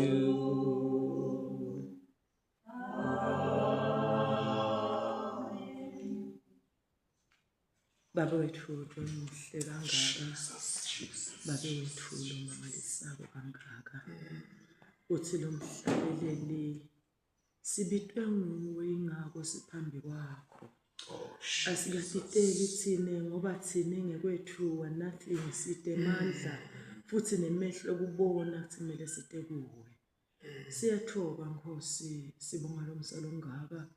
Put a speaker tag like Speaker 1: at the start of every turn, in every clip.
Speaker 1: you. Baba wethu omuhle kangaka, Baba wethu lo mangalisako kangaka, uthi lo mhlabeleli sibitwe nguwe ingako siphambi kwakho. Asikatiteli thine ngoba thine ngekwethu nothing side mandla futhi nemehlo kubona kumele site kuwe. Siyathoba Nkosi, sibonga lo msalo ngaka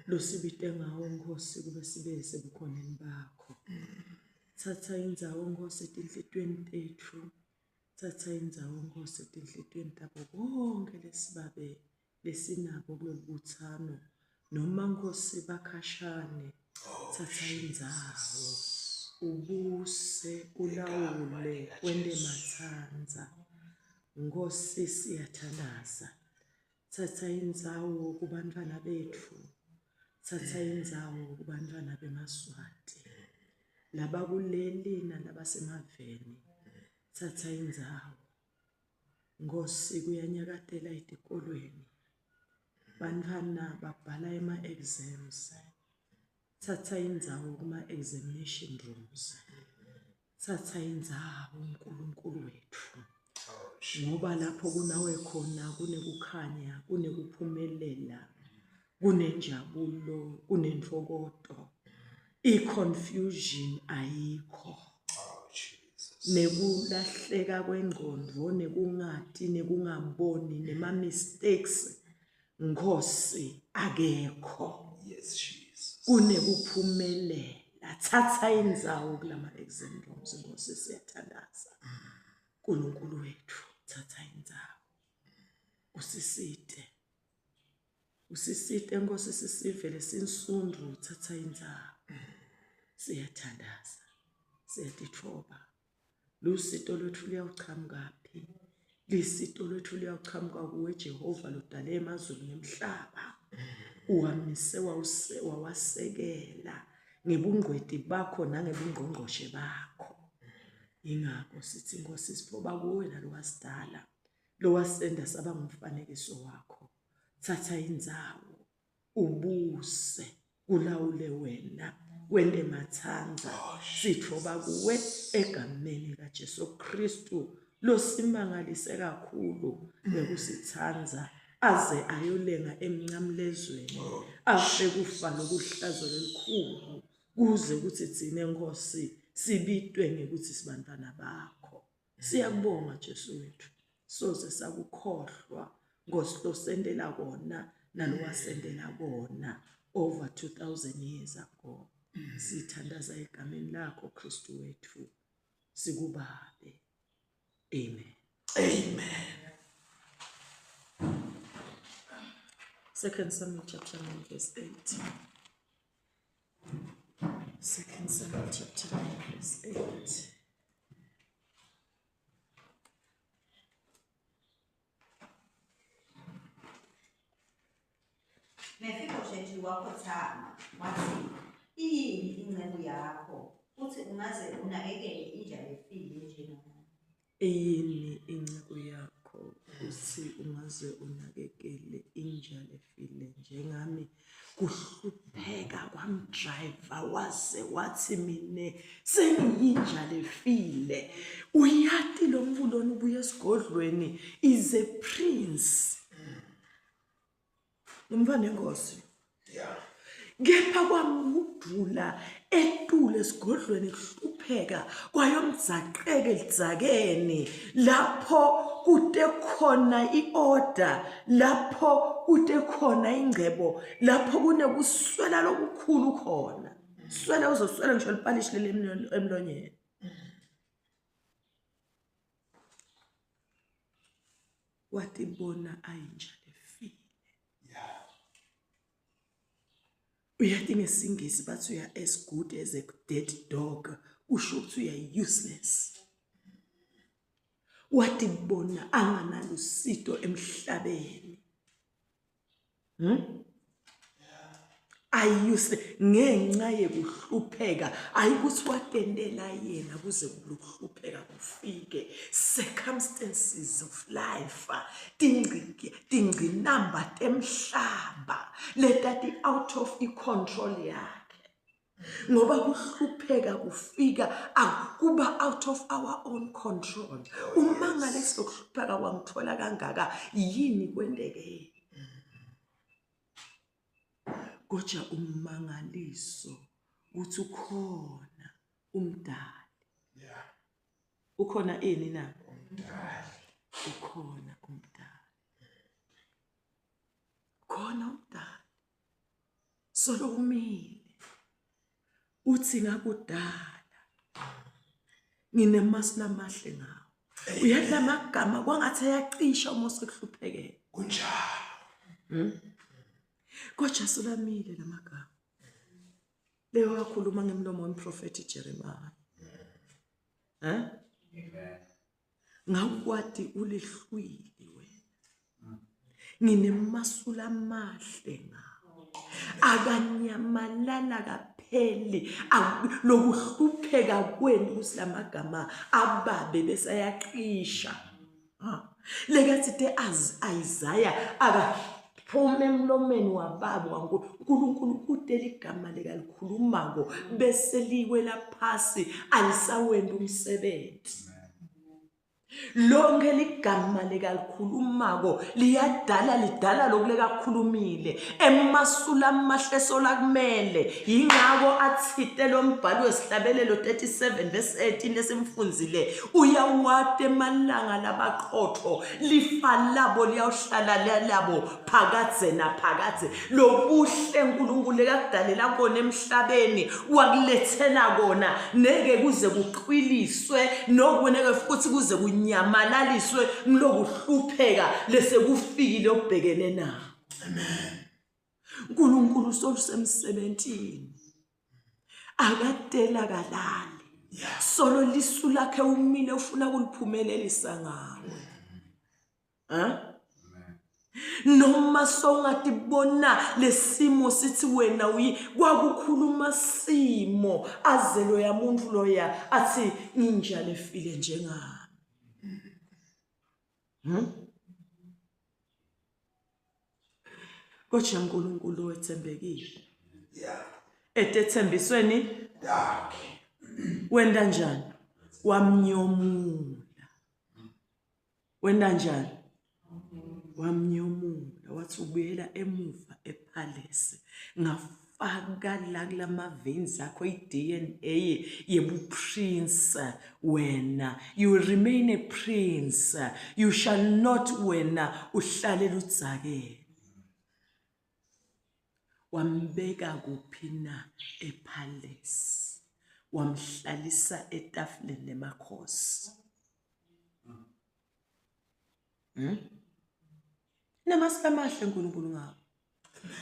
Speaker 1: lo sibite ngawo Nkosi kube sibe sebukhoneni bakho. Thatha indzawo Nkosi etinhlitweni tethu, thatha indzawo Nkosi etinhlitweni tabo bonke lesibabe lesinabo kulobuthano noma Nkosi bakhashane. Thatha indzawo ubuse ulawule wende mathanza Nkosi siyathandaza. Thatha indzawo kubantwana bethu, thatha indzawo kubantwana beMaswati labakuleli nalabasemaveni. Thatha indzawo Nkosi kuyanyakatela etikolweni, bantwana babhala ema-exams. Thatha indzawo kuma-examination rooms. Thatha indzawo uNkulunkulu wethu, ngoba lapho kunawe khona kunekukhanya, kunekuphumelela, kunenjabulo, kunentokoto. I-confusion ayikho. Nekulahleka kwengqondo, nekungati, nekungaboni, nema-mistakes Nkosi akekho.
Speaker 2: Yes, Jesus.
Speaker 1: Kunekuphumelela. Thatha indzawo kulama-exam rooms Nkosi siyathandaza. uNkulunkulu wethu, thatha indzawo. Usisite Nkosi sisive lesinsundu, thatha indzawo. Siyathandaza, siyatithoba. Lusito lwethu liyawuqhamukaphi? Lisito lwethu liyawuqhamuka kuwe Jehova lodale emazulu nemhlaba. Uwamise wawasekela ngebungcweti bakho nangebungqongqoshe bakho. Ingakho sithi Nkosi sithoba kuwe nalowasidala, lowasenda saba ngumfanekiso wakho. Thatha indzawo ubuse ulawule wena wende mathanza. Sithoba kuwe egameni kaJesu Kristu losimangalise kakhulu bekusithanza aze ayolenga emncamlezweni afe kufa lokuhlazo lelikhulu kuze kuthi thine Nkosi sibitwe ngekuthi sibantwana bakho. Siyakubonga Jesu wethu, soze sakukhohlwa Nkosi losendela kona nalowasendela kona over 2000 years ago. Sithandaza egameni lakho Kristu wethu, sikubabe. Amen.
Speaker 2: Amen.
Speaker 1: 2 Samuel chapter 9 verse 8. 2 Samuel chapter 9 verse 8.
Speaker 3: Mefiboshethi wakhothama wathi, iyini inceku yakho futhi ungaze unakekele inja efile njengami?
Speaker 1: Eyini inceku yakho uthi ungaze unakekele inja efile njengami? Kuhlupheka kwamdriver wase wathi mine sengiyinja lefile. Uyati lo mvuloni ubuye esigodlweni is a prince. Umfana Nkosi.
Speaker 2: Yeah.
Speaker 1: Kepha kwamudula etule esigodlweni kuhlupheka kwayomdzaqeke lidzakeni lapho kude khona iorder, lapho kude khona ingcebo, lapho kunekuswela lokukhulu khona. Swela uzoswela ngisho lipalishi leli emlonyeni. Wathi bona ayinja lefile.
Speaker 2: Yeah.
Speaker 1: Uyathi ngesingisi bathi uya as good as a dead dog, usho ukuthi uya useless. Wathi bona anganalo usito emhlabeni. ayuse ngenxa yekuhlupheka ayikuthi watendela yena kuze kuhlupheka kufike circumstances of life tingqinamba temhlaba letati out of control yakhe ngoba kuhlupheka kufika akuba out of our own control uma ngaleso kuhlupheka kwangithola kangaka yini kwendeke kodwa umangaliso uthi ukhona umdali
Speaker 2: Yeah.
Speaker 1: ukhona ini na
Speaker 2: Umdali.
Speaker 1: ukhona umdali khona umdali solo umile uthi ngakudala nginemasu namahle ngawo uyadla amagama kwangathi ayacisha uma sekuhluphekile
Speaker 2: Kunjalo.
Speaker 1: kodwa solamile lamagama leyo wakhuluma ngemlomo wemprofeti Jeremiah
Speaker 2: Amen.
Speaker 1: ngakwati ulihlwili wena nginemasula amahle ngawo akanyamalala kapheli lokuhlupheka kwenu kusilamagama ababe besayaqisha lekathi te Isaiah phuma emlomeni wababo uNkulunkulu kudela igama likalikhulumako bese liwela phasi alisawenda umsebenzi lonke ligama likalikhulumako lidala lokuleka khulumile emasula amahle sola kumele ingako athite lo mbhalo wesihlabelelo 37 verse 18 esimfunzile uyawate emalanga labaqotho lifa labo liyawhlala labo phakathe naphakathe lobuhle uNkulunkulu ekakudalela kona emhlabeni wakulethela kona neke kuze kuqhwiliswe nokweneke futhi kuze nyamalaliswe ngilokuhlupheka lese kufikile obhekene nawo
Speaker 2: Amen.
Speaker 1: uNkulunkulu solusemsebentini akadela kalali solo lisu lakhe umile ufuna kuliphumelelisa ngawe noma songatibona lesimo sithi wena kwakukhuluma simo azelo yamuntu loya athi injalo efile njengami kodwa uNkulunkulu wethembekile
Speaker 2: Yeah.
Speaker 1: etethembisweni
Speaker 2: Dark.
Speaker 1: wenda njani wamnyomula wenda njani wamnyomula wathi ubuyela emuva epalace ngafaka la kulama veins akho iDNA yebuprince wena you will remain a prince you shall not wena uhlalela udzakela wambeka kuphi na epalace wamhlalisa etafuleni lemakhosi namahlamahle uNkulunkulu ngabo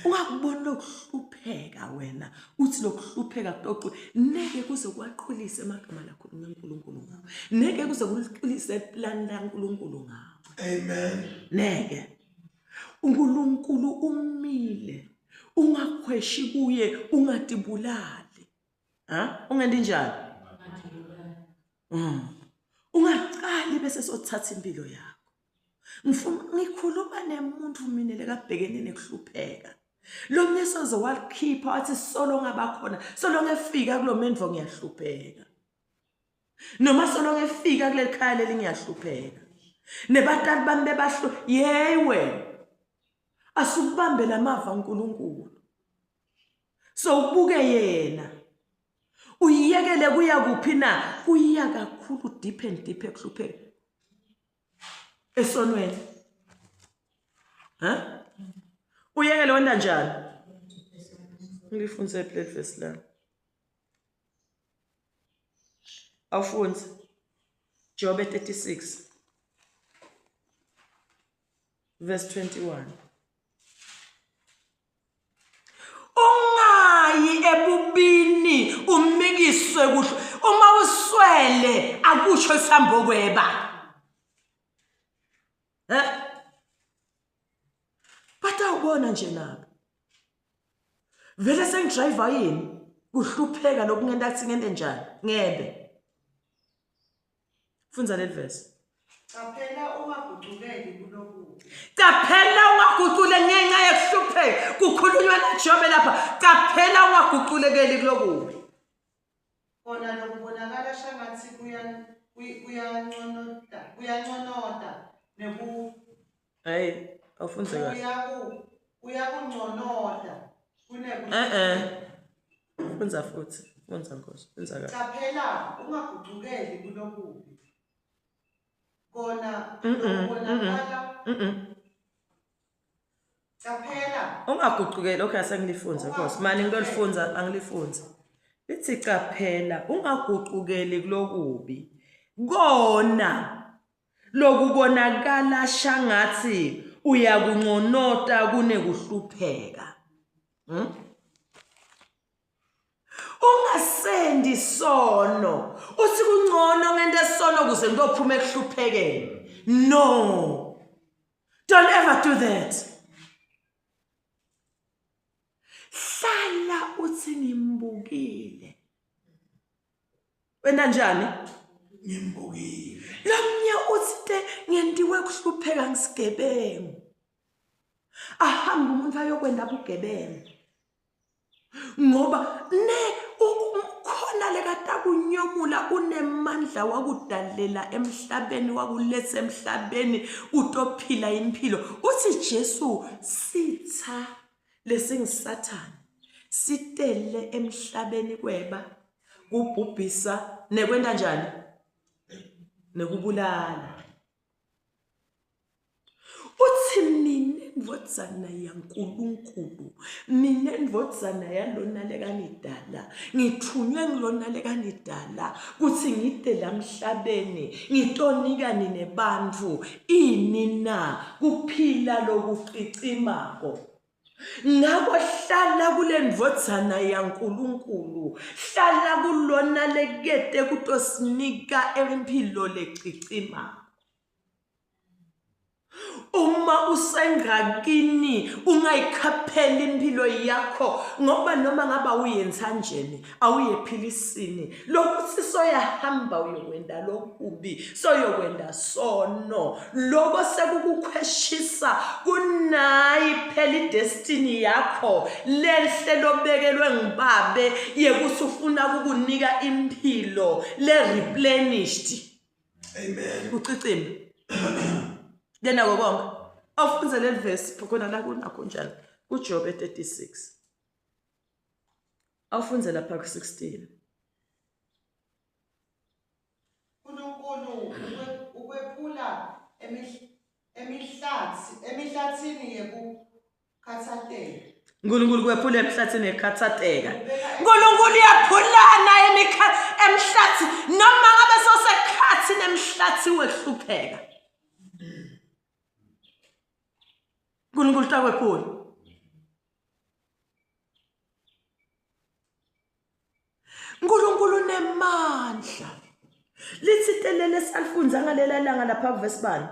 Speaker 1: ungakubona lokuhlupheka wena uthi lokuhlupheka kutoqo neke kuze kwaqhulisa emagama lakho uNkulunkulu ngabo neke kuze kuqhulise iplan laNkulunkulu ngabo
Speaker 2: Amen.
Speaker 1: neke uNkulunkulu umile ungakhweshi kuye ungatibulali ungendi njani ungaqali bese sothatha impilo yakho ngifuna ngikhuluma nemuntu mina lekabhekene nekuhlupheka lo mnyesoze wakhipha wathi solo ngabakhona solo ngefika kulo mendvo ngiyahlupheka noma solo ngefika kuleli khaya leli ngiyahlupheka nebatali bami bebahlu yewe asubambe lamava uNkulunkulu so ubuke yena uyiyekele kuya kuphi na kuya kakhulu deep ekuhlupheka esonweni uyekele wenda njani ngilifunze plate verse la awufunze Job 36 verse 21 ungayi ebubini umikiswe kuhle uma uswele akusho isambo kweba batawubona nje nabo Vele sengidrayiva yini kuhlupheka lokungenda kuthi ngende njani ngebe. Fundza leli verse.
Speaker 3: Qaphela ungagucukeli kulokubi.
Speaker 1: Qaphela ungagucule ngenxa yokuhlupheka kukhulunywa noJobe lapha. Qaphela ungaguculekeli kulokubi.
Speaker 3: Kona lokubonakala shangathi kuyanconota
Speaker 1: Hey, awufunze kahle.
Speaker 3: Uyakunconota
Speaker 1: Funza futhi. Funza Nkosi. Funza kahle.
Speaker 3: Qaphela ungagucukeli kulokubi. Kona lokubonakala. Qaphela
Speaker 1: Ungagucukeli. Okay, asengilifunza Nkosi. Mani ngilifunza angilifunza. Lithi qaphela ungagucukeli kulokubi. Kona lokubonakala shangathi uyakunconota kunekuhlupheka. Ungasendi sono. Uthi kungcono ngente sono kuze ngiyophuma ekuhluphekeni. No. Don't ever do that. Hlala uthi ngimbukile. Wena njani?
Speaker 2: Ngimbukile.
Speaker 1: Lamnye uthi ngendiwe kuhlupheka ngisigebengu. Ahamba umuntu ayokwenda bugebengu. Ngoba ukhona lekade kunyomula unemandla wakudalela emhlabeni wakuletha emhlabeni utophila impilo. Uthi Jesu sitha lesingisathana sitele emhlabeni kweba kubhubhisa nekwenda njani nekubulala. Uthi mina ndvodzana yaNkulunkulu, mina ndvodzana yalona lekanidala, ngithunywe ngilona lekanidala kuthi ngide la emhlabeni ngitonikani nebantfu ini na kuphila lokucicimako. Ngakho hlala kule ndvodzana yaNkulunkulu, hlala kulona lekete kutosinika impilo lecicima. Uma usengakini ungayikhapheli impilo yakho ngoba noma ngaba uyensanjeni awuyephilisini lokuthi soyahamba uyokwenda lokubi soyokwenda sono lokho sekukukhweshisa kunayi phela destiny yakho lehle lobekelwe ngibabe yekuthi ufuna ukukunika impilo le replenished.
Speaker 2: Amen.
Speaker 1: Ucicime. Yena konke awufunze leli verse khona la kunakho njalo kuJobe 36 awufunze lapha ku16
Speaker 3: uNkulunkulu ukwephula emihlathini yekukhathateka.
Speaker 1: uNkulunkulu kwephula emhlathini ekhathateka. uNkulunkulu uyaphulana emhlathi noma ngabe sosekhathi nemhlathi wekuhlupheka. uNkulunkulu takwephula. uNkulunkulu nemandla. Lithi telele salifunza ngalela langa lapha kuverse bani?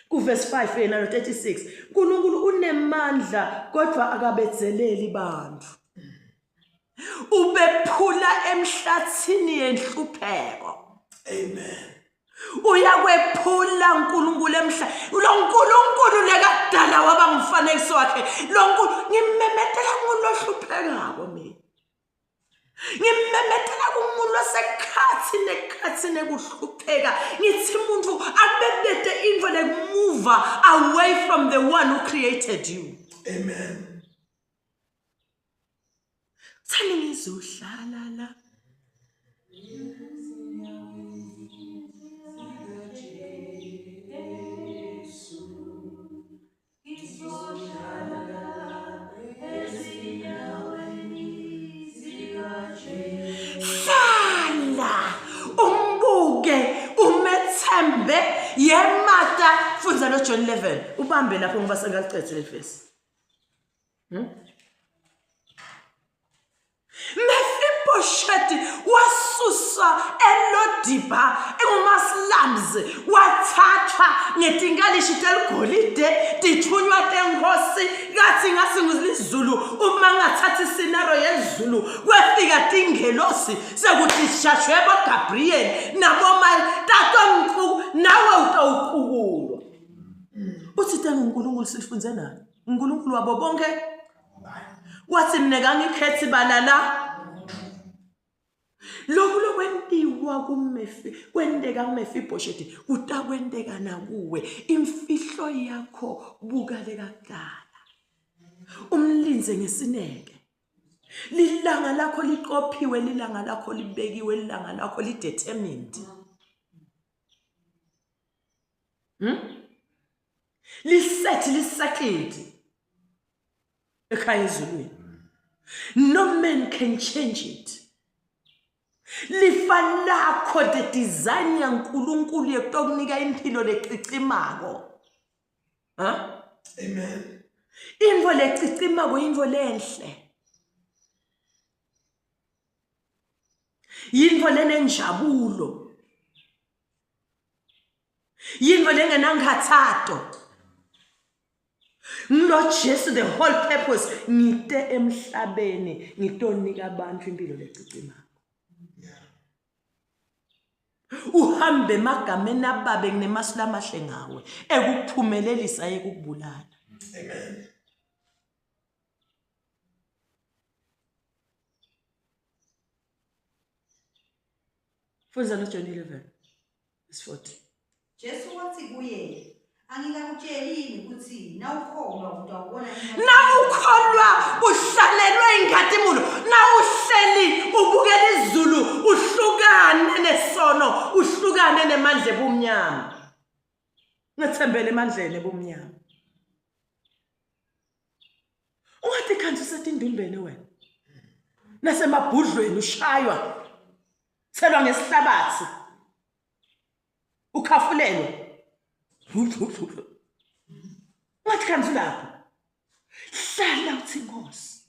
Speaker 1: Kuverse 5 yena no 36. uNkulunkulu unemandla kodwa akabetzeleli bantfu. Ubephula emhlathini yenhlupheko.
Speaker 2: Amen.
Speaker 1: Uyakwephula uNkulunkulu lo uNkulunkulu lekadala waba ngumfanekiso wakhe. Lo uNkulunkulu ngimemetela kumuntu ohluphekako mina. Ngimemetela kumuntu osekhathi nekuhlupheka. Ngithi umuntu abebede info move away from the one who created you.
Speaker 2: Amen.
Speaker 1: Thani ngizohlala la. Umethembe yemata funza no John 11 ubambe lapho ngoba sengalicethe le verse. Mephibosheth wasusa eLodiba engumaslams wathathwa ngetinkalishi teligolide dithunywa tenkosi ngathi ngasingizulu uma ngathatha iscenario yezulu kwefika tingelosi sekuthi shashwe boGabriel nabo tato nawe utawuqukulwa uthi tena uNkulunkulu sifunze nani uNkulunkulu wabo bonke wathi mina ngangikhethi balala lokhu lokwentiwa kwendeka kuMefiboshethi kutakwendeka nakuwe imfihlo yakho bukale kakudala umlinze ngesineke lilanga lakho liqophiwe lilanga lakho libekiwe lilanga lakho lidetermined lisettled ekhaya ezulwini no man can change it lifa lakho the design yaNkulunkulu yokunika impilo lecicimako
Speaker 2: Amen.
Speaker 1: Info lecicimako info lenhle yinfo lenenjabulo yinfo lengenanghathato Jesu the whole purpose ngite emhlabeni ngitonika abantu impilo lecicimako uhambe emagameni ababe nginemasu amahle ngawe ekuphumelelisa ekukubulala
Speaker 2: Amen.
Speaker 1: Funza no John 11:40
Speaker 4: Jesu wathi kuye angikakutsheli ukuthi nawukholwa utawubona
Speaker 1: nawukholwa uhlalelwe inkhatimulo nawuhleli ubukela izulu uhlukane nesono uhlukane nemandla ebumnyama ngethembele emandleni ebumnyama ungathi kanti usetindumbeni wena nasemabhudlweni ushaywa thelwa ngesihlabathi ukhafulelwa What comes lapho? Hlala uthi Nkosi.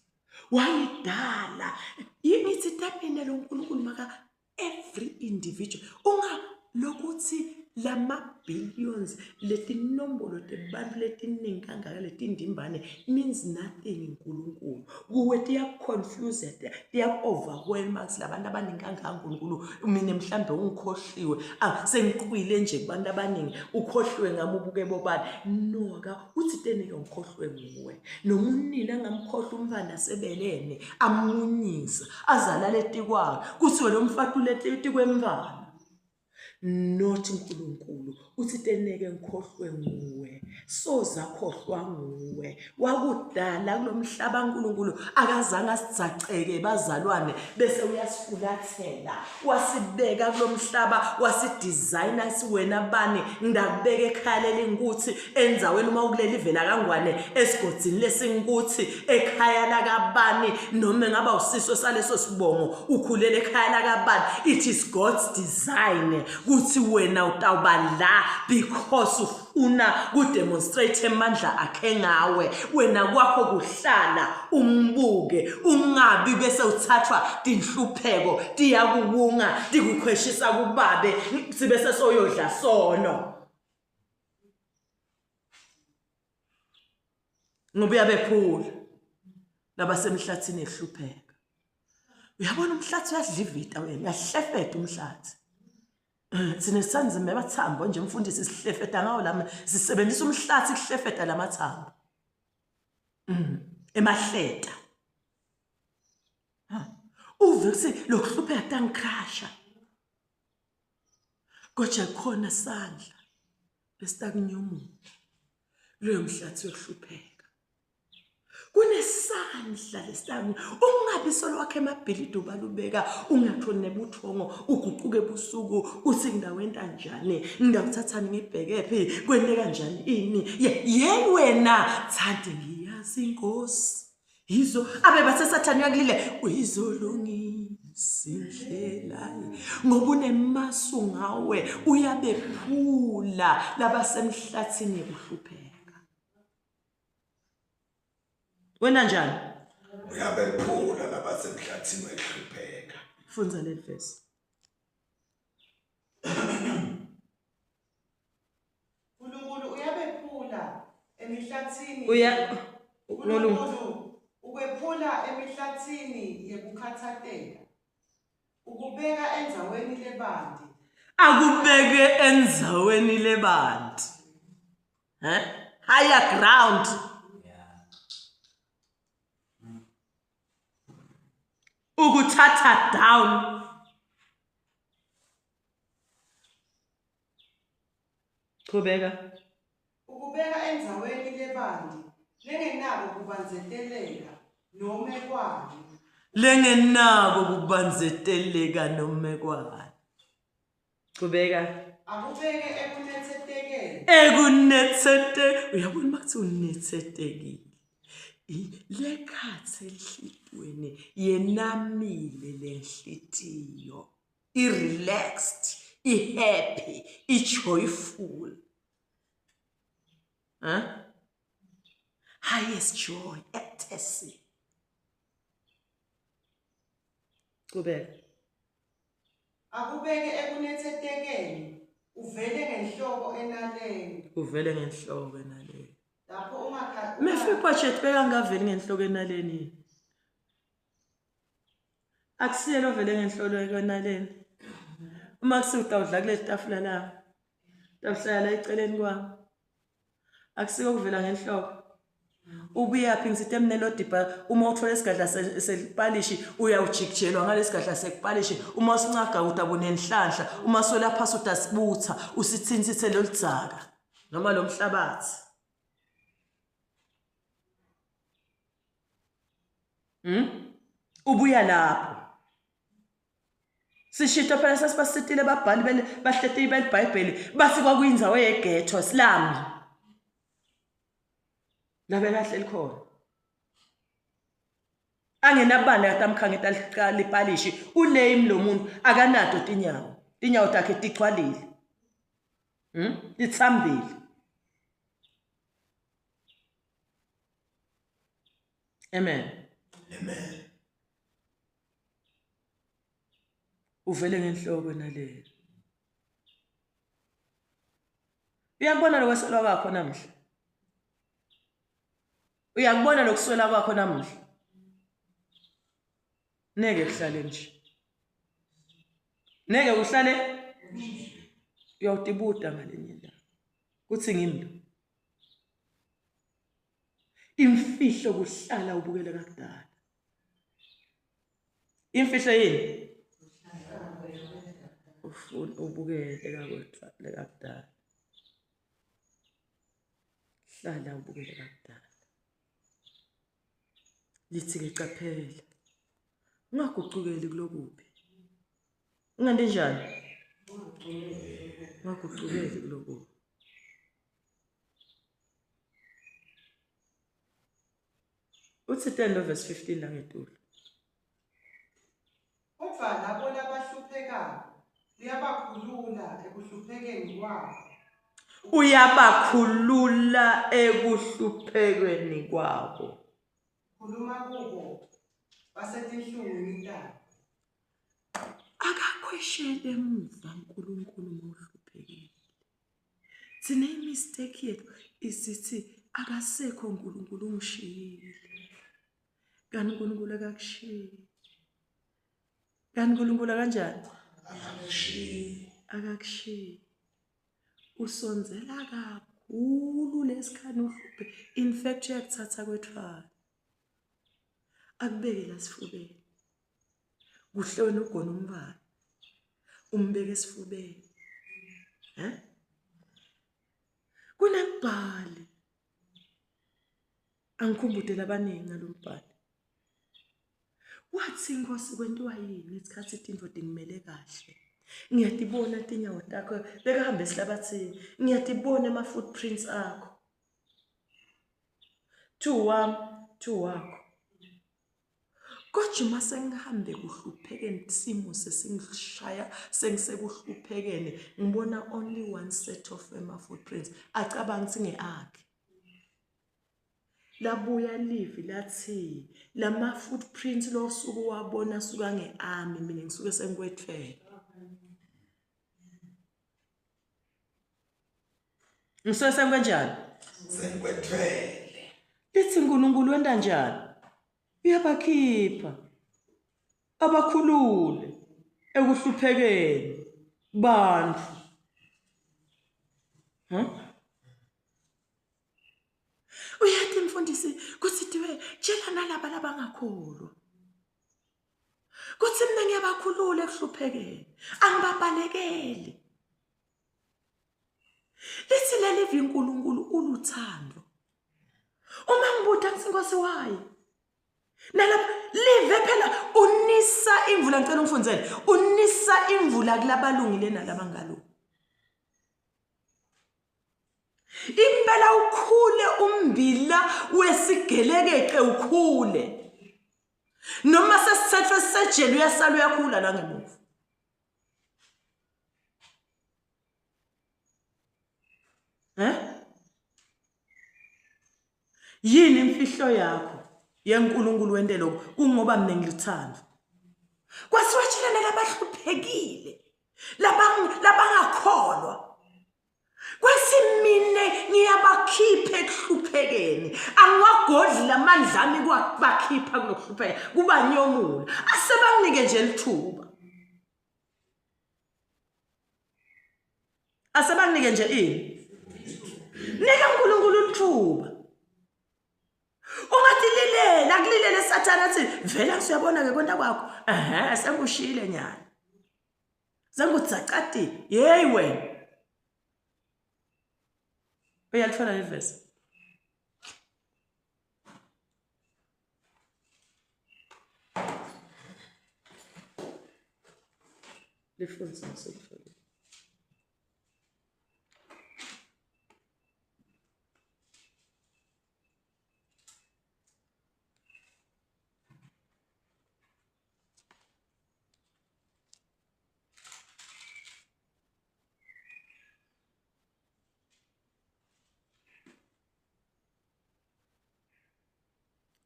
Speaker 1: Wangidala. Yithi tapene lo uNkulunkulu maka every individual. Unga lokuthi lama billions letinombolo tebantu letiningi kangaka letindimbane means nothing uNkulunkulu. Kuwe tiya confuse tiya overwhelm labantu abaningi kangaka uNkulunkulu mina mhlambe ungikhohliwe sengiqhwile nje kubantu abaningi ukhohliwe ngami ubuke bobani no aka uthi teneke ngikhohliwe nguwe noma unina ngamkhohla umfana sebelene amunyisa azalale tikwakhe kuthi lo mfatu leti kwemvana not uNkulunkulu uthi teneke ngikhohlwe nguwe soza khohlwa nguwe wakudala kulomhlaba uNkulunkulu akazange asicaceke bazalwane bese uyasifulathela wasibeka kulomhlaba wasidesigner siwena bani ngidakubeka ekhaya lenkuthi enzaweni uma ukuleli vela kangwane esigodini lesingkuthi ekhaya lakabani noma ngaba usiso saleso sibongo ukhulele ekhaya lakabani it is God's design kuthi wena utawuba la because ufuna kudemonstrate amandla akhe ngawe wena kwakho kuhlala umbuke ungabi bese uthathwa tinhlupheko tiyakuwunga tikukhweshisa kubabe sibese soyodla sono ngobuya bephula labasemhlathini ehlupheka uyabona umhlathi uyadlivita wena uyahlefeta umhlathi sinesanzime amathambo nje mfundisi isihlefeta ngawo lama sisebenzisa umhlathi kuhlefeta lamathambo emahleta uve kuthi lokuhlupheka tangikrasha kodwa khona sandla lesitakunyomuka leyo mhlathi yokuhlupheka kunesandla lesangu ungabi solo wakhe emabhilidi ubalubeka ungathoni nebuthongo uguquke ebusuku uthi ngidaweni kanjani ngidakuthathani ngibheke phi kwende kanjani ini ye wena thanti ngiyazi Nkosi yizo abe bathe sathani uyakulile uyizolungisa indlela ngoba unemasu ngawe uyabephula labasemhlathini yokuhlupheka wena njani
Speaker 2: uyabephula labasemhlathini wehlupheka
Speaker 1: funza le verse
Speaker 3: uNkulunkulu uyabephula emihlathini uNkulunkulu ukwephula emihlathini yekukhathateka. Ukubeka endzaweni lebanti.
Speaker 1: Akubeke endzaweni lebanti. Higher ground. Ukuthatha down. Qhubeka.
Speaker 3: Ukubeka endzaweni lebanti lengenako kubanzeteleka noma kwani.
Speaker 1: Lengenako kubanzeteleka noma kwani. Qhubeka.
Speaker 3: Akubeke ekunetsetekeni.
Speaker 1: Uyabona makuthi unetsetekile. Lekhatsi enhlitiyweni yenamile lenhlitiyo. I-relaxed, i-happy, i-joyful. Highest joy, ecstasy. Qhubeka.
Speaker 3: Akubeke ekunetsetekeni uvele ngenhloko enaleni.
Speaker 1: Uvele ngenhloko enaleni.
Speaker 3: Lapho
Speaker 1: Mefiqwa beka ngaveli ngenhloko enaleni. Akusiyelo vele ngenhloko enaleni. Uma kusuta udla kule tafula la. Tafula la eceleni kwami. Akusiko kuvela ngenhloko. Ubuyaphi ngisithi emnelodipa uma uthola isigadla selipalishi uyawujikijelwa ngalesigadla sekupalishi uma usincaga utabona enhlanhla uma solapha utasibutha usithinsithe loludzaka noma lo mhlabathi. Ubuya lapho. Sishito phela sasibasitile babhali bahlete iBhayibheli bathi kwakuyindzawo yeghetto Islam. Labe kahle likhona. Angenabani atamkhangeta lipalishi ulame lo muntu akanato tinyawo. Tinyawo takhe tigcwalile. Litsambile. Amen.
Speaker 2: Amen.
Speaker 1: Uvele ngenhloko naleyo. Uyakubona lokwesela kwakho namhla. Uyakubona lokuswela kwakho namhla. Neke kuhlale nje. Neke uhlale uyawutibuta ngalenye ndawo. Kuthi ngimlo. Imfihlo kuhlala ubukele kakudala. Imfihlo yini? Ufuna ubukele kakudala. Hlala ubukele kakudala. Lithi ke qaphela. Ungaguqukeli kulokuphi. Unganti njani? Ungaguqukeli kulokuphi. Uthi 10 verse 15 la ngetulo.
Speaker 3: Kodwa labo labahluphekayo liyabakhulula ekuhluphekeni kwabo.
Speaker 1: Uyabakhulula ekuhluphekweni kwabo.
Speaker 3: Khuluma kubo basetinhlungwini tabo.
Speaker 1: Akakhweshele emuva uNkulunkulu mohluphekile. Sine mistake yethu isithi akasekho uNkulunkulu ungishiyile. Kanti uNkulunkulu akakushiyi. Kanti uNkulunkulu kanjani? Akakushiyi. Usonzela kakhulu lesikhani uhluphe. In fact yakuthatha kwethwala. Akubeke la sifubeni. Kuhle wena ugona umbala. Umbeke esifubeni. Kunembhali. Angikhumbudela abaningi ngalombhali. Wathi Nkosi kwentiwa yini isikhathi izinto dingimele kahle. Ngiyatibona tinyawo takho bekahambe esihlabathini. Ngiyatibona ama footprints akho. Two wakho. Kodwa mase ngihambe kuhluphekeni isimo sesingishaya sengisekuhluphekene ngibona only one set of ama footprints acabanga ukuthi ngeakhe. Labuya livi lathi lama footprints lo suku wabona suka ngeami mina ngisuke sengikwethwele. Ngisuke sengikanjani?
Speaker 2: Sengikwethwele.
Speaker 1: lithi uNkulunkulu wenda njani? Uyabakhipha abakhulule ekuhluphekeni bantu. Uyathi mfundisi kusithiwe tshela nalaba labangakholwa. Kuthi mina ngiyabakhulula ekuhluphekeni, angibabalekeli. Lithi leli uNkulunkulu uluthando. Uma ngibuda ngisinkosi wayo. Nalapha live phela unisa imvula, ngicela ungifundisele. Unisa imvula kulabalungile nalabangalungi. Impela ukhule umbila wesigelekeqe ukhule. Noma sesithethwe sejele uyasala uyakhula la ngemuva. Yini imfihlo yakho yeNkulunkulu wente lokho? Kungoba mina ngilithanda. Kwasiwatshela nalabahluphekile, labangakholwa. Kwasimine ngiyabakhipha ekuhluphekeni. Angiwagodli lamandla ami kwabakhipha kulokuhlupheka. Kuba nyomula. Asebanginike nje lithuba. Asebanginike nje ini? Nika uNkulunkulu lithuba. Ungathi lilela kulilele Sathane athi vela siyabona ke kwenta kwakho. Sengikushile nyana. Sengutzacati. Hey wena. Uyalifuna le verse. Lifundisa ngisifuna.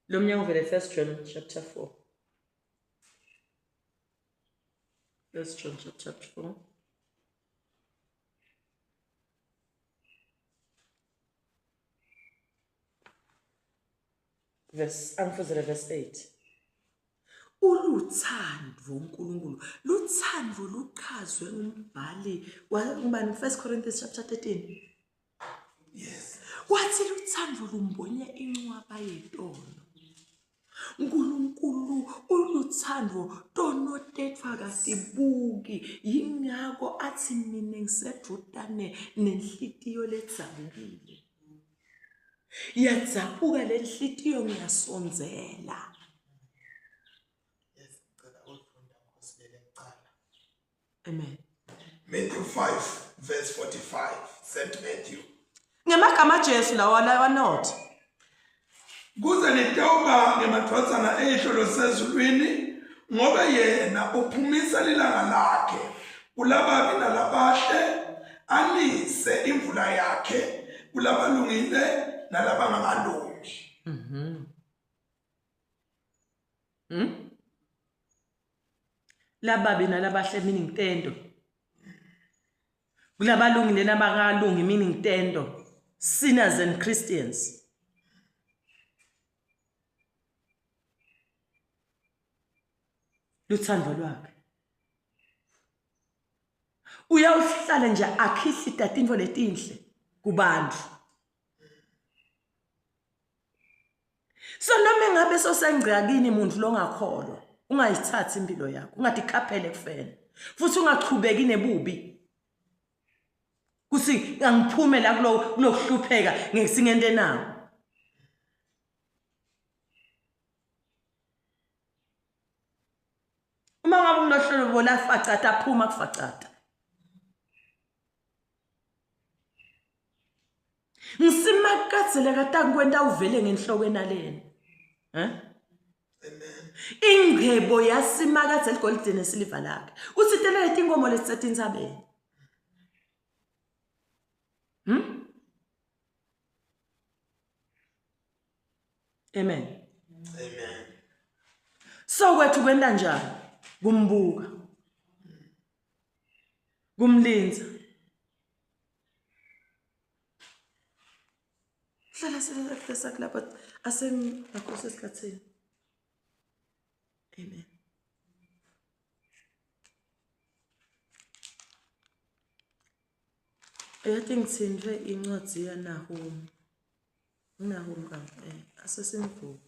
Speaker 1: Lomnyango vele 1 John chapter 4. 1 John chapter 4. Angifuzele verse 8. Uluthando uNkulunkulu, luthando luchazwe umbhali ngubani? 1 Corinthians chapter 13.
Speaker 2: Yes.
Speaker 1: Wathi luthando lumbonye incwaba yetono. uNkulunkulu uluthando tonotetwa kasibuki, yingako athi mina ngisedudane nenhlitiyo ledzabukile. Yadzabuka le nhlitiyo ngiyasonzela. Amen.
Speaker 2: Matthew 5 verse 45. St. Matthew.
Speaker 1: Ngemagama Jesu lawa not.
Speaker 2: Kuze nitawuba ngemadvodzana ey'hlolo sezulwini, ngoba yena uphumisa lilanga lakhe kulababi nalabahle, anise imvula yakhe kulabalungile nalabangakalungi.
Speaker 1: Lababi nalabahle meaning tendo. Kulabalungile nabangalungi meaning tendo. Sinners and Christians. Luthando lwakhe. Uyawuhlala nje akhihli tatinvo letinhle kubantu. So noma ngabe sosengcika kini umuntu longakholwa, ungayithathi impilo yakho, ungadikhaphele kufena. Futhi ungaqhubeki nebubi. Kusi angiphume la kulokuhlupheka ngesingente nawo. Uma ngabe unohlelo bona facata aphuma kufacata. Ngisimakatsele kata kwenda uvele ngenhloko enaleni.
Speaker 2: Amen.
Speaker 1: Ingcebo yasimakatsele igolide nesiliva lakhe. Usitele letinkomo lesithatha insabeni. Amen.
Speaker 2: Amen.
Speaker 1: So kwethu kwenda njani? Kumbuka. Kumlinza. hlala sesakulapha but asengakho sesikhathini. Amen. I think ngithindwe incwadi yaNahum. Nahum asesimvume.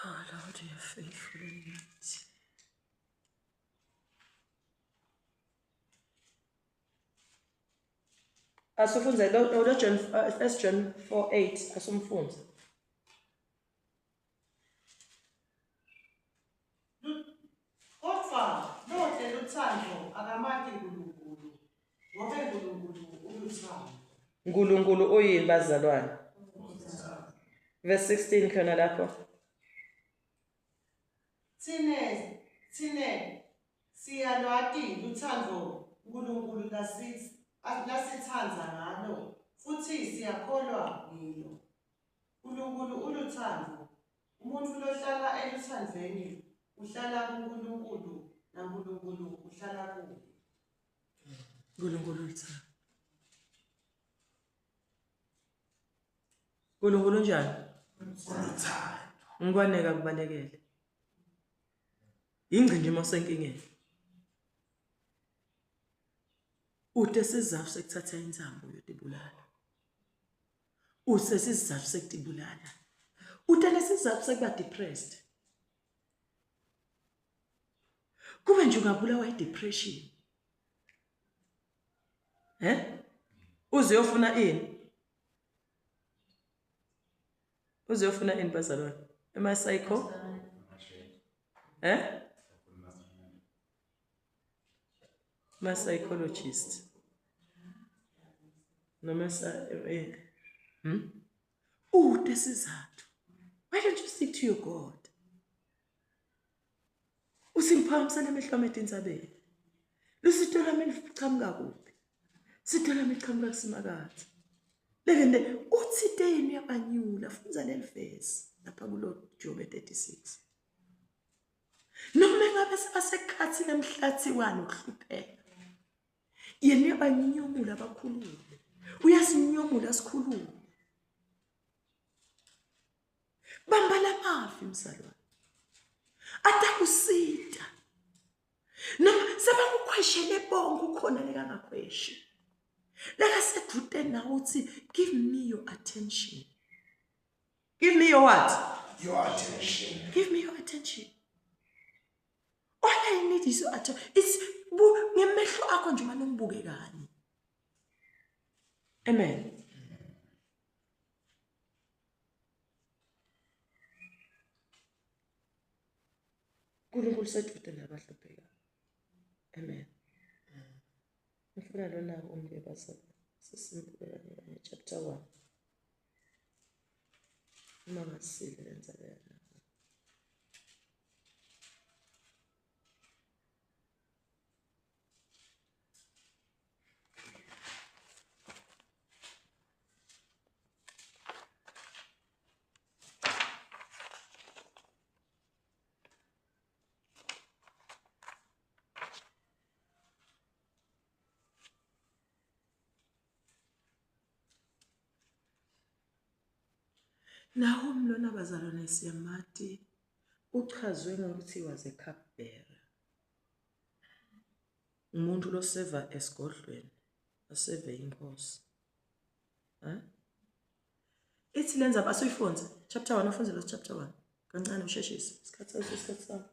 Speaker 1: Oh Lord, you are faithful and mighty. Asifunze lo John 1 John 4:8 asumfunze.
Speaker 3: Kodwa lonke luthando akamati uNkulunkulu, ngoba uNkulunkulu uluthando.
Speaker 1: uNkulunkulu uyini bazalwane? Verse 16 khona lapho.
Speaker 3: Thine siyalwati luthando uNkulunkulu lasithandza ngalo, futhi siyakholwa ngilo. uNkulunkulu uluthando. Umuntu lohlala eluthandweni uhlala kuNkulunkulu, naNkulunkulu uhlala kuye.
Speaker 1: uNkulunkulu uthando. uNkulunkulu njani?
Speaker 2: Uluthando.
Speaker 1: Ngikwaneka kubalekele. Ingcinjimo senkingeni. Ute sizathu sekuthatha intambo yotibulala. Usesizathu sekutibulala. Ute lesizathu sekuba depressed. Kube nje ungabulawa depression. Uziyofuna ini? Uziyofuna ini bazalwane? Am I psycho? My psychologist. Noma Ute sizathu. Why don't you stick to your God? Usimphamisela emehlo amethe insabeni. Lusito lami lichamuka kuphi? Sito lami lichamuka kusimakade. Lekende uthi teni yabanyula funza leli verse lapha kulo Job 36. Noma ngabe sebasekhathini emhlathi wani ukuhlupheka. Yena yabanyumula abakhulule. Uyasinyumula sikhulule. Bamba lamafi msalwa. Atakusita. Noma sebakukhweshele bonke ukhona lekangakhweshi. Leka sedude nawe uthi give me your attention. Give me your what?
Speaker 2: Your attention.
Speaker 1: Give me your attention. All I need is your attention. It's ngemehlo akho nje manje ungibuke kanye. Amen. uNkulunkulu sedude nabahlupheka. Amen. Ngifuna lona umke basala. Sesimpela chapter 1. Uma ngasile lenza lena. Nahum lona bazalwane siyamathi uchazwe ngokuthi was a cupbearer. Umuntu lo seva esigodlweni, aseve inkosi. Ithi lenza basuyifunza chapter 1 ufunze lo chapter 1. Kancane usheshise isikhathi sami.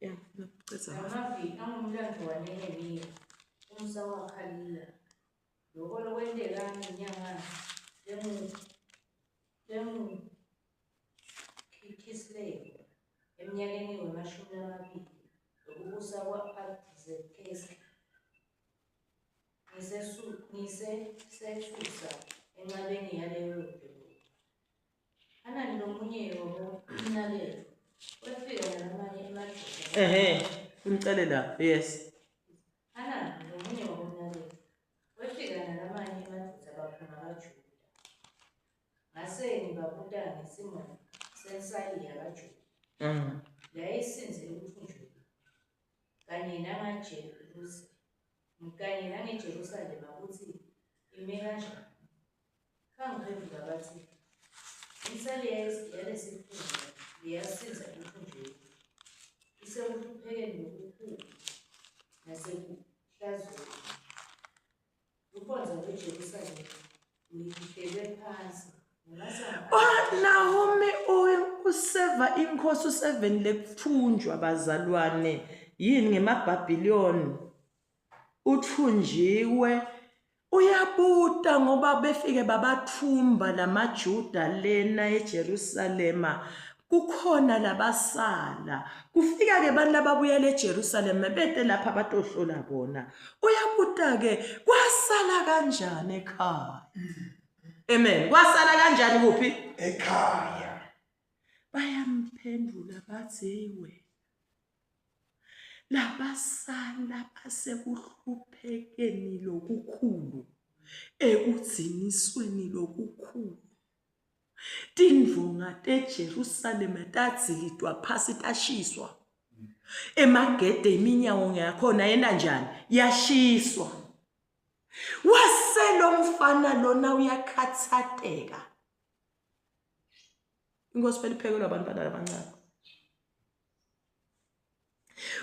Speaker 1: Yeah, ngicela.
Speaker 5: Amavi angumlando wanene umsa wakhalila. Lokho lokwendeka inyanga Kislev eminyakeni wamashumi amabili lokubusa kwa-Artaxerxes ngisesusa enqabeni yaleyo dolobha. Hanani nomunye wabonakele wefika namanye amadoda.
Speaker 1: Umcele la. Yes.
Speaker 5: Hanani nomunye wabonakele wefika namanye amadoda abaphuma kaJuda. Ngase ngibabuta ngesimo sensali yakaJuda. Yayisinzile ukuthunjwa. kanye nangeJerusalema ukuthi ime kanjani. Khangiphendula bathi, insali yalesifunda iyasiza emthonjeni, isekuhluphekeni nokukhulu nasekuhlazweni. Uphonza lweJerusalema lihlelwe phansi
Speaker 1: Naomi useva inkosi u7 lekuthunjwa bazalwane yini ngemabhabhiliyoni uthunjiwe uyabuta ngoba befike babathumba lamaJuda lena eJerusalema kukhona labasala kufika ke abantu lababuyela eJerusalema bete lapha abatohlola bona uyabuta ke kwasala kanjani ekhaya. Amen. Kwasala kanjani kuphi?
Speaker 2: Ekhaya.
Speaker 1: Bayamphendula bathi labasala basekuhluphekeni lokukhulu ekudzinisweni lokukhulu. Tindvunga teJerusalema tadzilidwa phasi tashiswa. Emagede iminyawo yakhona yena njani yashiswa. Waselo mfana lona uyakhathateka. Inkosi phela iphekelwa abantwana abancane.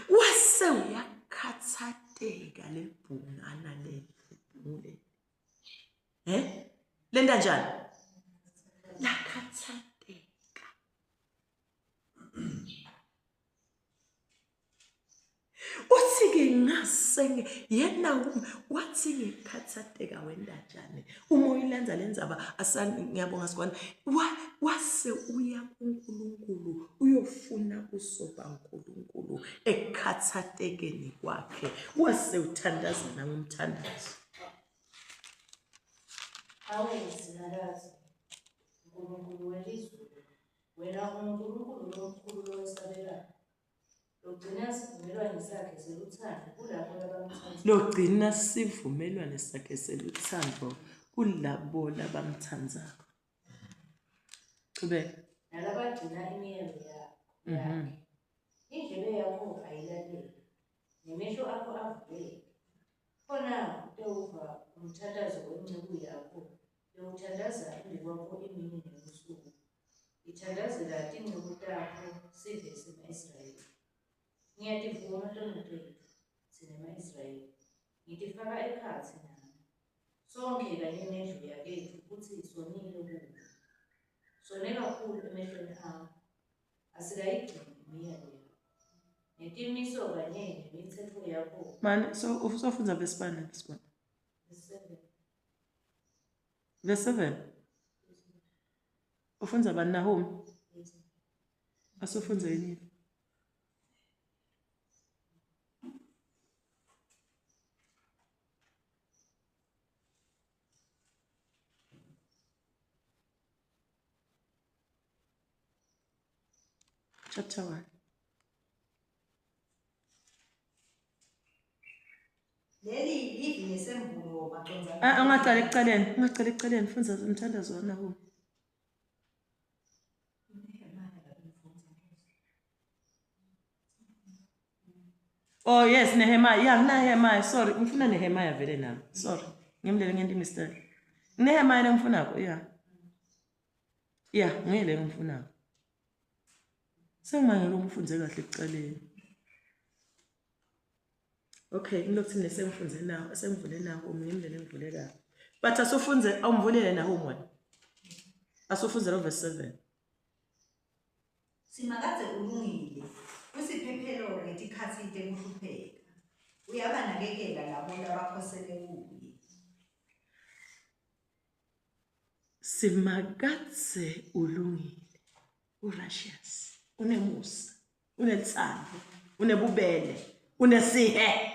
Speaker 1: Wase uyakhathateka lebhungana lebhungule. Lenda njani? Lakhathateka. Uthi-ke ngase yena wathi ngekhathateka wenda njani umoya ilenza lenzaba ngiyabonga sikwana wase uya kuNkulunkulu uyofuna kusoba uNkulunkulu ekhathatekeni kwakhe wase uthandaza nangomthandazo.
Speaker 5: Awenzinakazi uNkulunkulu welizulu wena uNkulunkulu lomkhulu lowesabekayo logcina isivumelwano sakhe seluthando kulabo labamthandayo.
Speaker 1: Logcina sivumelwano sakhe seluthando kulabo labamthandayo. Qhubeka.
Speaker 5: Nalabagcina imiyalo yakhe. Indlebe yakho ayilaleli nemehlo akho avuleke. Khona utewuva umthandazo wenceku yakho yowuthandaza imbi kwakho imini nebusuku. Ithandazela tinceku takho sive sima-Israyeli. Ngiyativuma tonotwethu sinema-Israyeli. Ngitifaka ekhatsi nami. Sonke kanye nendlu yakethu ukuthi sonile kubo. Sone kakhulu emehlweni akho. Asikayigcini imiyalo yakho. Netimiso kanye nemithetho yakho.
Speaker 1: Man, so ufunza verse 5 this one. Verse 7. Ufunza bani Nahum? Asufunza yini? Chapter 1.
Speaker 4: Leli livi nesemvulo maconza.
Speaker 1: Ungaqala ekuqaleni funza umthandazo waNahum. Oh yes, Nehemiah. Yeah, Nehemiah. Sorry, ngifuna Nehemiah vele nami. Sorry. Ngimlele ngenti mistake. Nehemiah lengifunako, yeah. Yeah, ngile ngimfunako. Sengimangela umfunze kahle ekuqaleni. Okay, ngilokhu nesengimfunze nawo, sengivule nawo ngimlele ngivule kahle. But asofunze awumvulele Nahum 1. Asofunze lo verse 7.
Speaker 4: Simakadze ulungile. Usiphephelo ngetikhatsi tekuhlupheka. Uyabanakekela labo labakhosele kuye.
Speaker 1: Simakadze ulungile. Urighteous. Unemusa. Unelithando. Unebubele. Unesihe.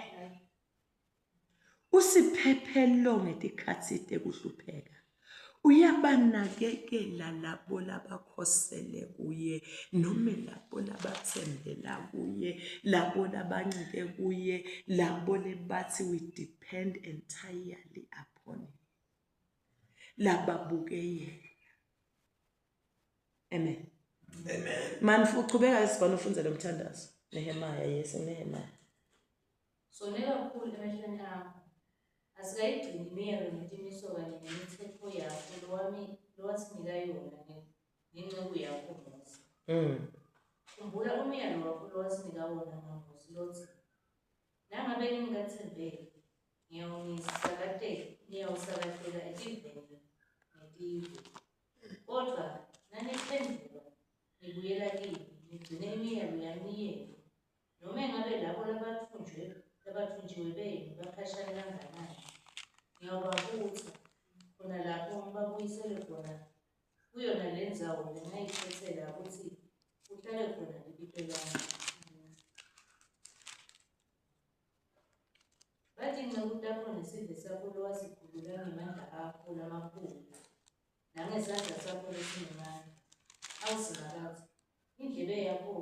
Speaker 1: Usiphephelo ngetikhatsi tekuhlupheka. Uyabanakekela labo labakhosele kuye noma labo labathembela kuye labo labancike kuye labo lebathi we depend entirely upon him lababuke yena. Amen.
Speaker 2: Amen.
Speaker 1: Man uchubeka isibani ufunze lo mthandazo. Nehemiah, yes, Nehemiah.
Speaker 5: sone kakhulu emehlweni akho. Asikayigcini imiyalo netimiso kanye nemithetho yakho lowasinika yona nenceku yakho Mose. Khumbula umyalo wakho lowasinika wona ngaMose lothi, nangabe ningathembeki, ngiyawusakatela etiveni netive. Kodwa naniphenduka nibuyela kimi, nigcine imiyalo yami yenu, noma engabe labo labathunjiwe benu bakhashana kanganani, ngiyababutha khona lapho ngibabuyisele khona kuyona le ndzawo bengayikhethela ukuthi kuhlale khona ibito lami. Bathi inceku takho nesizwe sakho lowasikhulula ngemandla akho lamakhulu nangesandla sakho lesinemandla. Awusingabathi, indlebe yakho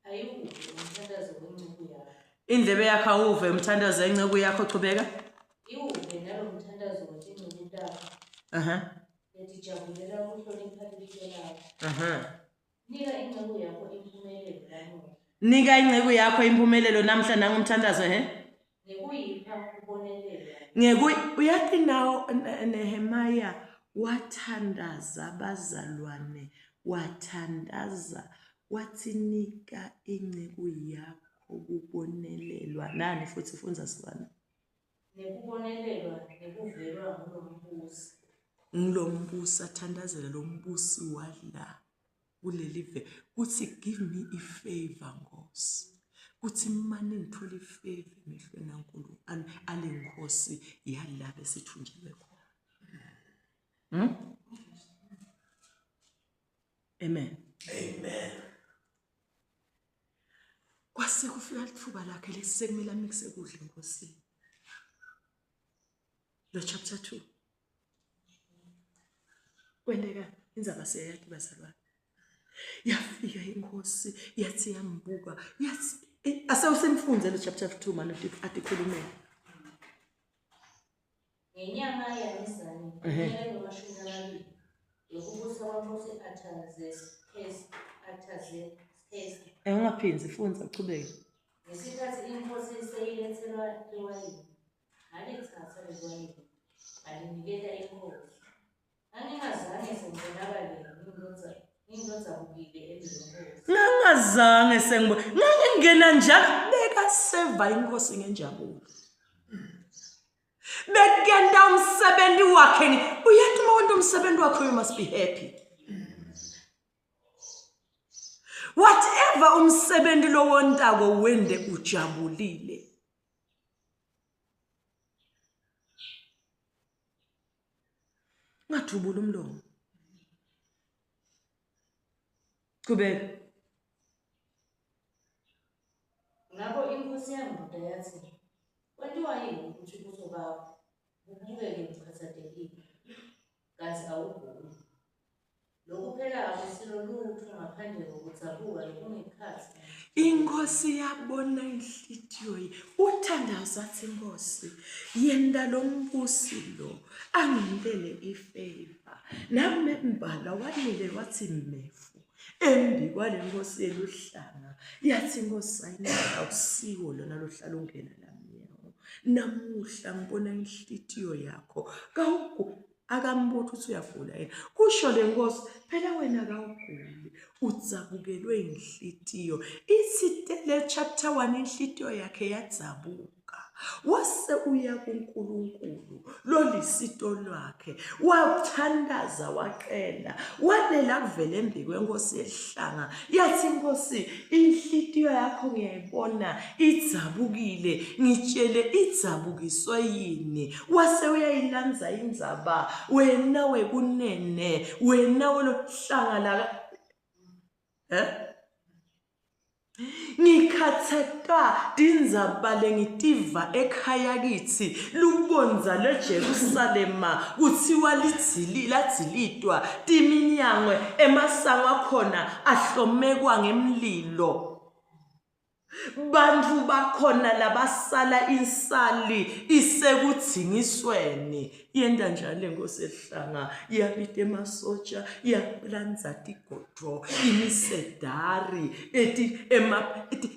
Speaker 5: ayiwuve umthandazo wenceku yakho.
Speaker 1: Indlebe yakho awuve umthandazo wenceku yakho, chubeka.
Speaker 5: Iwuve nalo mthandazo wenceku takho. Letijabulela ukuhlonipha ibito lakho. Nika inceku yakho impumelelo namuhla.
Speaker 1: Nika inceku yakho impumelelo namhla nangumthandazo
Speaker 5: Nekuyipha ukubonelelwa.
Speaker 1: Uyathi nawo Nehemaya wathandaza abazalwane, wathandaza wathi nika inceku yakho ukubonelelwa. Nani futhi funza sibana?
Speaker 5: Nekubonelelwa nekuvelwa ngulombusi.
Speaker 1: Ngilombusi athandazela lo mbusi wala kulelive kuthi give me a favor Nkosi. Kuthi manje ngithola ifavor emehlweni kaNkulunkulu ale Nkosi yalabo esithunjiwe khona. Amen. Kwase kufika lithuba lakhe lesisekumele amikse kudla Nkosi. Lo chapter 2. Kwendeka inzaba seyathi bazalwane. Yafika inkosi yathi yambuka yathi asewusemfunze lo chapter 2 manje atikhulume.
Speaker 5: Ngenyanga yaNisani, ngeke ngomashumi amabili yokubusa kwaMose Artaxerxes.
Speaker 1: Ungaphinzi funza uchubeke.
Speaker 5: Ngesikhathi inkosi seyilethelwa iwayini, ngalithatha lewayini, ngalinikela inkosi. Ngingazange sengibonakale ngingozabukile emzonkosi.
Speaker 1: Ngangazange sengibona. Ngangingena njalo beka seva inkosi ngenjabulo. Bekenda umsebenzi wakhe. Uyathi uma wena umsebenzi wakho you must be happy. Whatever umsebenzi lo wontako wende ujabulile. Ngathubula umlomo. Kubeka.
Speaker 5: Ngakho inkosi yanguda yathi, "Kwenziwa yini ukuthi ubuso bakho bubukeke buchathatekile, kanti awuguli? Lokhu phela akusilo lutho ngaphandle kokuthabuka lokungekhathi."
Speaker 1: Inkosi yabona inhlitiyo uthandaza athi Nkosi yenda lo mbusi lo angindele ifavor nami embala wanile wathi mefu embi kwale nkosi eluhlanga yathi Nkosi ayina awusiwo lona lohlala ungena lamnyawo namuhla ngibona inhlitiyo yakho kawugu akambuthi uthi uyagula yena kusho le nkosi phela wena kawuguli utsabukelwe inhlitiyo ithi le chapter 1 inhlitiyo yakhe yadzabuka wase uya kuNkulunkulu lolisito lwakhe wathandaza waqela walela kuvela embi kwenkosi ehlanga yathi Nkosi inhlitiyo yakho ngiyayibona idzabukile ngitshele idzabukiswe yini wase uyayilanza indzaba wena wekunene wena lohlanga la ngikhatheka dindzaba lengitiva ekhaya kithi lubonza leJerusalema kuthiwa ladzilitwa timinyangwe emasango akhona ahlomekwa ngemlilo bantu bakhona labasala insali isekudzingisweni yenda njalo Nkosi ehlanga yabite masotsha yaplanza tigodro imisedari eti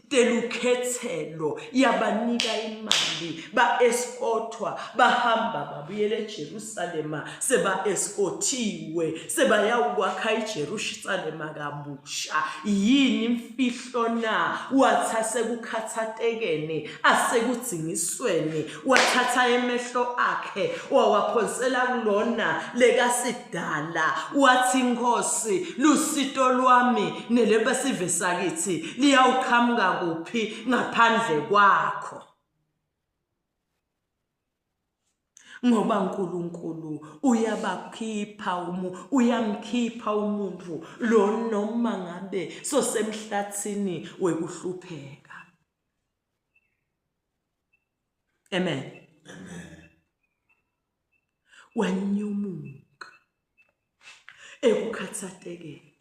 Speaker 1: telukhethelo yabanika imali ba escortwa bahamba babuyele eJerusalema seba escortiwe sebayawakha iJerusalema kabusha yini imfihlo na wathase kukhathatekene asekudzingisweni wathatha emehlo akhe wawaphonsela kulona lekasidala wathi Nkosi lusito lwami nelebesive sakithi liyawuqhamuka kuphi ngaphandle kwakho ngoba uNkulunkulu uyamkhipha umuntu lo noma ngabe sosemhlathini wekuhlupheka. Amen. Wanyumuka ekukhathatekeni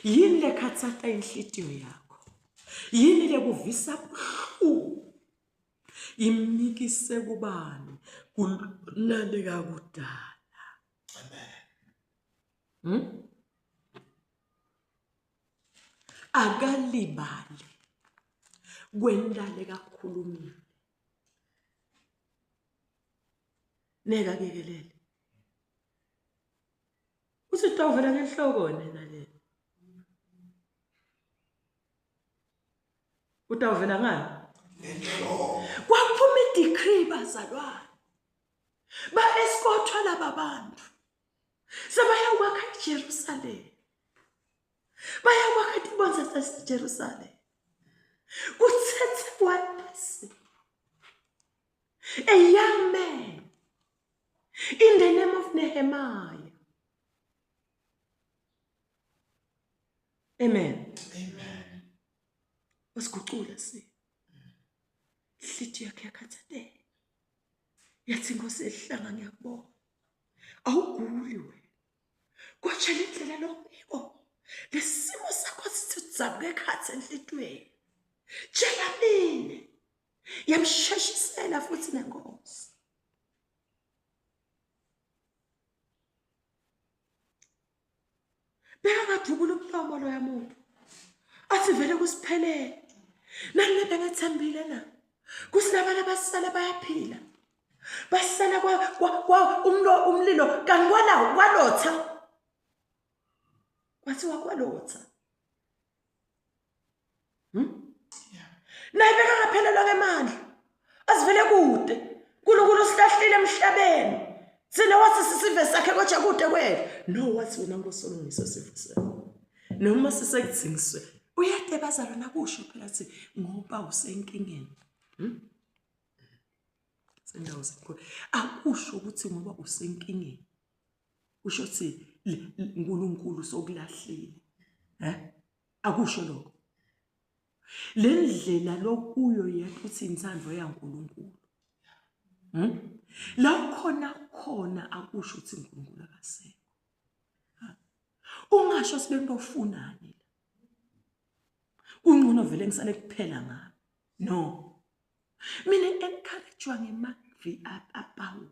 Speaker 1: yini lekhathatha inhlitiyo yakho yini lekuvisa buhlungu imnikise kubani kunale kakudala. Akalibali kwendale kakhulumile neka kekelele usitawuvela ngenhloko nena le utawuvela ngani kwaphuma idecree bazalwane ba escortwa laba bantu sebayakwakha eJerusalem bayakwakha tibonza zaseJerusalem kuthethe kwapasi a young man in the name of Nehemiah. Amen. Wasigucula si hlithi yakhe yakhathathe yathi Nkosi ehlanga ngiyakubona awuguli wena kwatsha lendlela lombiko lesimo sakho sithuzabuke ekhathe enhlitweni tshela mina yamsheshisela futhi neNkosi beka ngadubula umlomo lo yamuntu athi vele kusiphelele nani bengethembile na kusinabana basala bayaphila basala kwa umlilo kankwala kwalotha kwathiwa kwalotha naye beka ngaphelelwa ngemandla asivele kude uNkulunkulu silahlile emhlabeni sina wathi sisive sakhe kodwa kude kwethu no wathi wena ngosolungiso sifise noma sisekudzingiswe uyade bazalwana kusho phela athi ngoba usenkingeni sendawo zakho akusho ukuthi ngoba usenkingeni usho ukuthi uNkulunkulu sokulahlile akusho lokho lendlela lokuyo yathi uthi insandvo yaNkulunkulu la khona akusho ukuthi uNkulunkulu akasekho ungasho sibe ntofunani ungcono vele ngisale kuphela ngabe no mina encouragewa ngemavi aPaul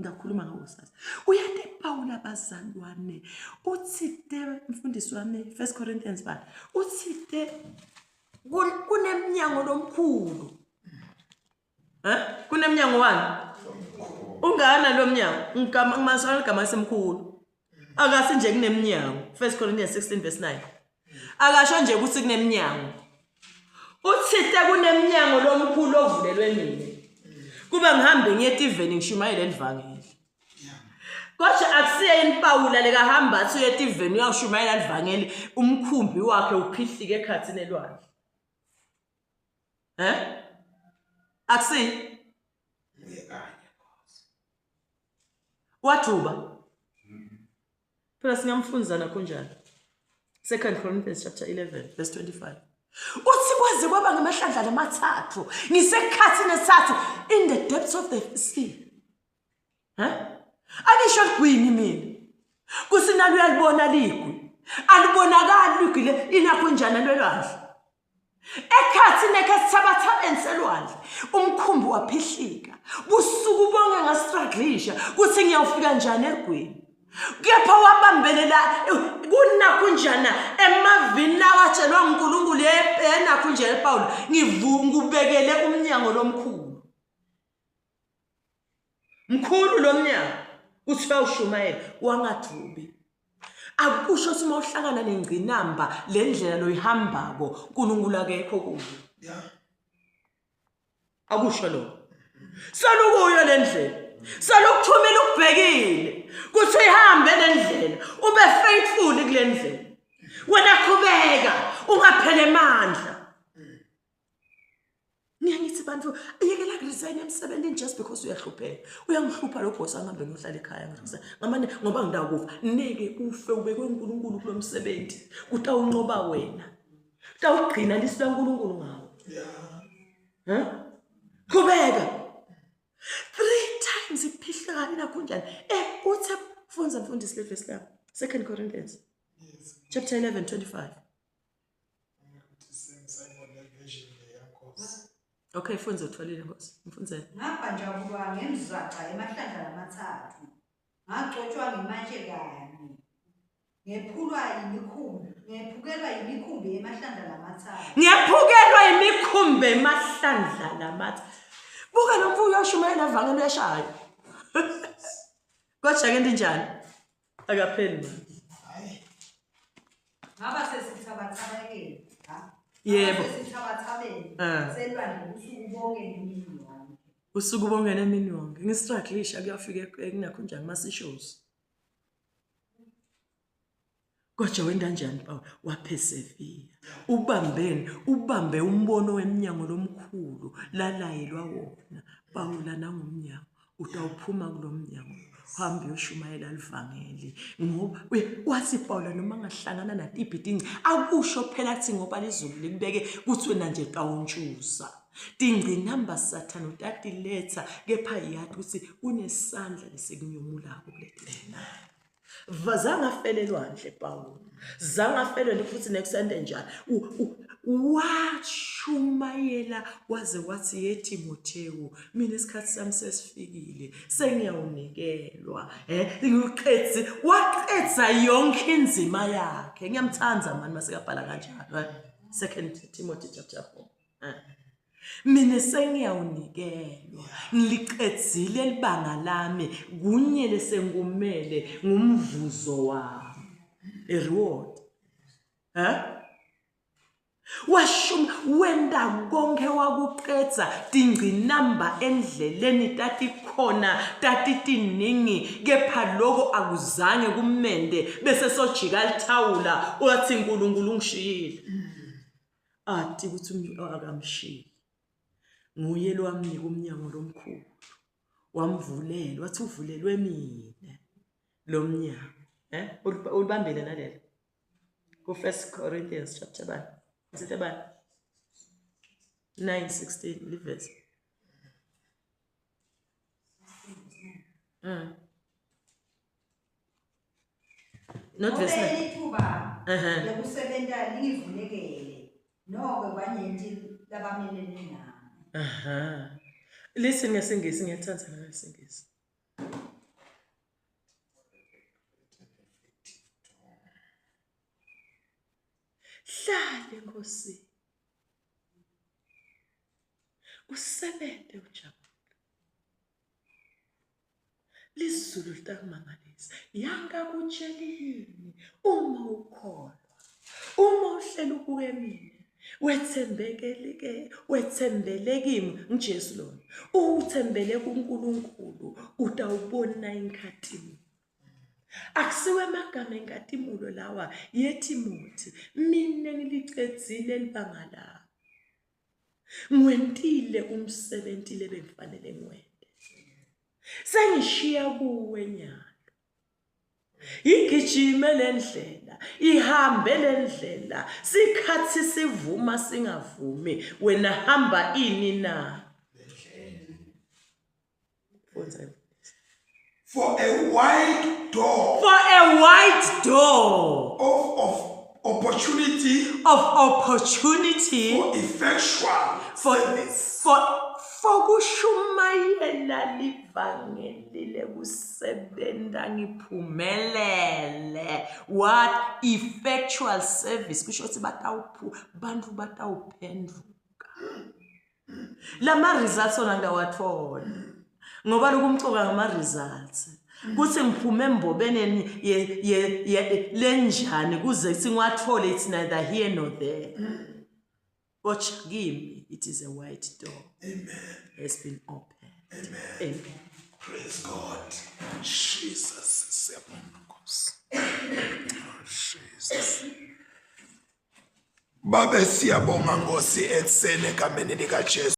Speaker 1: ngakhuluma ngawo sasa uyade Paul abazalwane uthi mfundisi wami 1 Corinthians 5 uthi kunemnyango lomkhulu kunemnyango wani ungana lo mnyango ngimasala igama semkhulu akasi nje kunemnyango 1 Corinthians 16 verse 9 akasho nje ukuthi kunemnyango uthite kunemnyango lomkhulu ovulelwe mina kuba ngihambe ngiye eTiveni ngishumayela elivangeli kodwa akusiye inPaula lekahamba athi uye eTiveni uyashumayela elivangeli umkhumbi wakhe uphihlike ekhathini elwandle akusiye wathuba phela singamfundzana kunjani 2 Corinthians chapter 11 verse 25 uthi kwaze kwaba ngamahlandla amathathu ngisekhathini esathu in the depths of the sea anisho kwini mina kusinalo uyalibona ligwi alibonakali ligwi inakho njani lelwandle ekhathi nekhathabathabeni selwandle umkhumbi waphihlika busuku bonke ngastruglisha kuthi ngiyawufika njani egwini kepha wabambelela kunakho emavini lawatshelwa uNkulunkulu nakho nje ePawulo ngibekele umnyango lomkhulu mkhulu lomnyango kuthiwa uShumayela wangathubi akusho ukuthi mawuhlangana nengcinamba lendlela loyihambako uNkulunkulu akekho kuyo akusho lo salukuyo lendlela salukuthumela ukubhekile kuthi uyihambe lendlela ube faithful kulendlela wena qhubeka ungaphele amandla ngiyangithi bantu ayekela kuresign emsebenzini just because uyahlupheka uyangihlupha lo boss angambe ngihlala ekhaya ngiresign ngamane ngoba ngidakufa neke ufe ubekwe uNkulunkulu kulo msebenzi utawunqoba wena utawugcina lisila uNkulunkulu ngawo qhubeka 3 times iphihla nakho njani uthi funza mfundisi leverse la 2 Corinthians chapter 11:25 Okay, funza uthwalile Nkosi. Mfunzele.
Speaker 4: Ngapha njabulwa ngemzaca emahlandla amathathu. Ngagcotshwa ngemanje kanye. Ngephukelwa yimikhumbi emahlandla amathathu.
Speaker 1: Ngiyaphukelwa yimikhumbi emahlandla amathathu. Buka lo mfuyo uShumayela avangelo yashayo. Kodwa ke njani? Akapheli manje.
Speaker 4: Ngaba sesithabathabeke.
Speaker 1: Yebo.
Speaker 4: Sesithabathabeni. Selwandle usuku bonke nemini yonke.
Speaker 1: Usuku bonke nemini yonke. Ngistruglisha kuyafika ekunakho njani masishows. Kodwa wenda njani Paul wapersevere. Ubambe umbono wemnyango lomkhulu lalayelwa wona. Paul nangumnyango utawuphuma kulomnyango. Hambe uShumayela alivangeli ngoba wathi Paul noma ngahlangana natibhidinci akusho phela kuthi ngoba lizulu likubeke kuthi wena nje tawuntshusa tingcinamba sathana utatiletha kepha yathi ukuthi unesandla lesikunyumulako kuletena vazanga felelwa nje Paul zanga felelwa futhi nekusande njani washumayela waze wathi ye Timotheo mina isikhathi sami sesifikile sengiyawunikelwa ngiqedzi waqedza yonke inzima yakhe ngiyamthanza mani masekabhala kanjalo 2 Timothy chapter 4 mina sengiyawunikelwa ngiliqedzile libanga lami kunye lesengumele ngumvuzo wami a reward wenda konke wakuqedza tingcinamba endleleni tati khona tati tiningi kepha lokho akuzange kumende bese sojika lithawula uyathi uNkulunkulu ungishiyile athi ukuthi akamshiyi nguye lo wamnika umnyango lomkhulu wamvulela wathi uvulelwe mina lo mnyango ulibambele nalelo ku 1 Corinthians chapter 1 is it about 9:16 liverse not verse 9
Speaker 4: ithuba lokusebenza lingivulekele noko kwanyenti labamelene nami
Speaker 1: listen ngesingisi ngiyathanza ngesingisi hlale Nkosi usebenze ujabule lizulu litakumangalisa yanga kutshelini uma ukholwa uma uhlela ukuke mina wethembele kimi uJesu lona uthembele kuNkulunkulu utawubona inkatimo akusiwe amagama enkatimulo lawa yeTimothi mina ngiliqedzile libanga la ngwentile umsebenzi lebengifanele ngwente sengishiya kuwe nyalo igijime lendlela ihambe lendlela sikhathi sivuma singavumi wena hamba ini na
Speaker 2: for a wide door
Speaker 1: of
Speaker 2: opportunity
Speaker 1: for
Speaker 2: effectual service.
Speaker 1: for kushumayela livangeli lekusebenta ngiphumelele. What? Effectual service. Kusho ukuthi bantu batawuphenduka. Lama results ona ngawathola. Ngoba lokumcoka ngama results. Kuthi ngiphume embobeni lenjani kuze singathole it's neither here nor there. Watch kimi, it is a white door.
Speaker 2: Amen.
Speaker 1: Has been opened.
Speaker 2: Amen.
Speaker 1: Amen.
Speaker 2: Praise God. Jesus. Jesus. Babe siyabonga Nkosi eksene egameni lika Jesu.